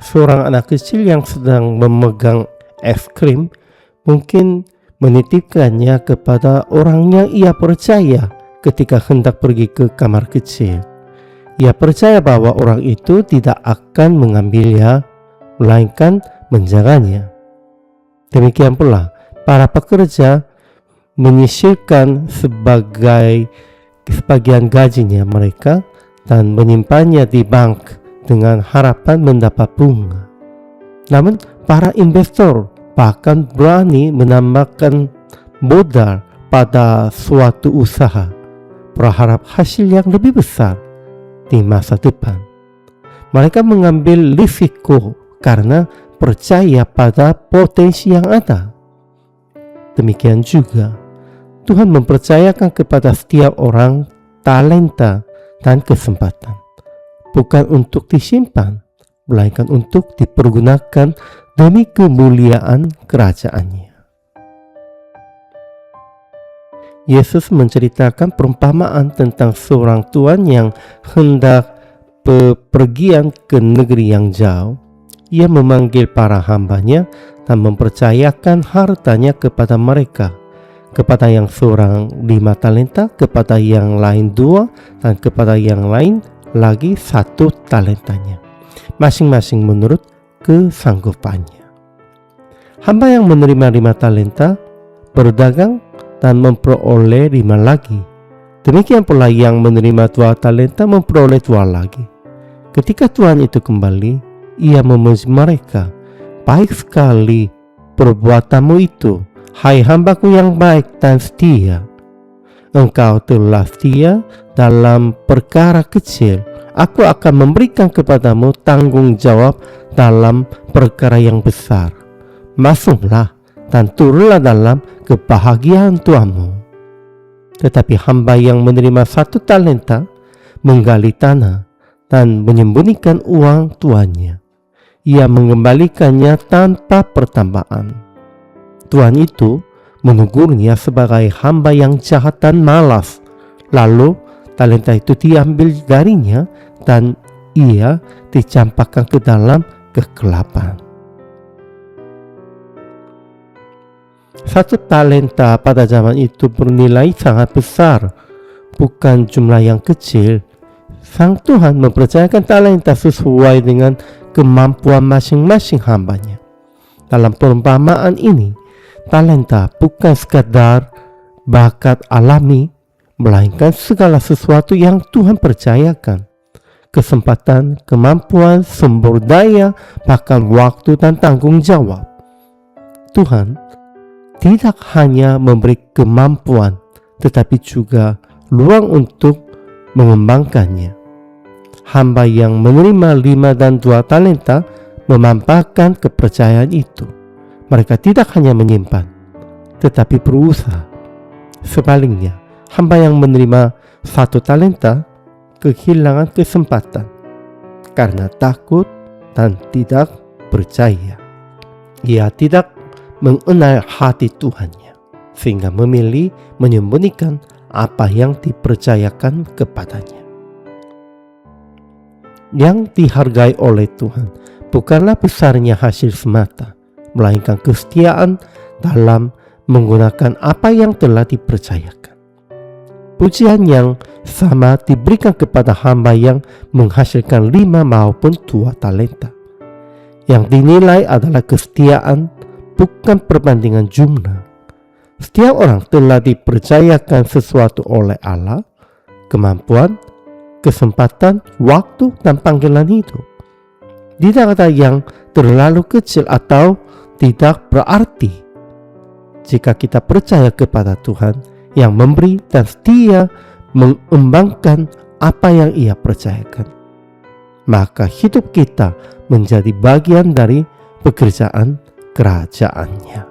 Seorang anak kecil yang sedang memegang es krim mungkin menitipkannya kepada orang yang ia percaya ketika hendak pergi ke kamar kecil. Ia percaya bahwa orang itu tidak akan mengambilnya, melainkan menjaganya. Demikian pula para pekerja menyisihkan sebagian gajinya mereka dan menyimpannya di bank dengan harapan mendapat bunga. Namun para investor bahkan berani menambahkan modal pada suatu usaha, berharap hasil yang lebih besar di masa depan. Mereka mengambil risiko karena percaya pada potensi yang ada. Demikian juga Tuhan mempercayakan kepada setiap orang talenta dan kesempatan, bukan untuk disimpan, melainkan untuk dipergunakan demi kemuliaan kerajaan-Nya. Yesus menceritakan perumpamaan tentang seorang tuan yang hendak bepergian ke negeri yang jauh. Ia memanggil para hambanya dan mempercayakan hartanya kepada mereka. Kepada yang seorang 5 talenta, kepada yang lain 2, dan kepada yang lain lagi 1 talentanya, masing-masing menurut kesanggupannya. Hamba yang menerima 5 talenta berdagang dan memperoleh 5 lagi. Demikian pula yang menerima 2 talenta memperoleh 2 lagi. Ketika tuan itu kembali, ia memuji mereka, "Baik sekali perbuatanmu itu, hai hambaku yang baik dan setia. Engkau telah setia dalam perkara kecil, aku akan memberikan kepadamu tanggung jawab dalam perkara yang besar. Masuklah dan turunlah dalam kebahagiaan tuanmu." Tetapi hamba yang menerima 1 talenta menggali tanah dan menyembunyikan uang tuannya. Ia mengembalikannya tanpa pertambahan. Tuan itu menegurnya sebagai hamba yang jahat dan malas. Lalu talenta itu diambil darinya dan ia dicampakkan ke dalam kegelapan. 1 talenta pada zaman itu bernilai sangat besar, bukan jumlah yang kecil. Sang Tuhan mempercayakan talenta sesuai dengan kemampuan masing-masing hambanya. Dalam perumpamaan ini, talenta bukan sekadar bakat alami, melainkan segala sesuatu yang Tuhan percayakan. Kesempatan, kemampuan, sumber daya, bahkan waktu dan tanggung jawab. Tuhan tidak hanya memberi kemampuan, tetapi juga ruang untuk mengembangkannya. Hamba yang menerima 5 dan 2 talenta memanfaatkan kepercayaan itu. Mereka tidak hanya menyimpan, tetapi berusaha. Sebaliknya, hamba yang menerima 1 talenta kehilangan kesempatan karena takut dan tidak percaya. Ia tidak mengenal hati Tuhannya, sehingga memilih menyembunyikan apa yang dipercayakan kepadanya. Yang dihargai oleh Tuhan bukanlah besarnya hasil semata, melainkan kesetiaan dalam menggunakan apa yang telah dipercayakan. Pujian yang sama diberikan kepada hamba yang menghasilkan 5 maupun 2 talenta. Yang dinilai adalah kesetiaan, bukan perbandingan jumlah. Setiap orang telah dipercayakan sesuatu oleh Allah, kemampuan, kesempatan, waktu, dan panggilan hidup. Tidak ada yang terlalu kecil atau tidak berarti. Jika kita percaya kepada Tuhan yang memberi dan setia mengembangkan apa yang Ia percayakan, maka hidup kita menjadi bagian dari pekerjaan kerajaan-Nya.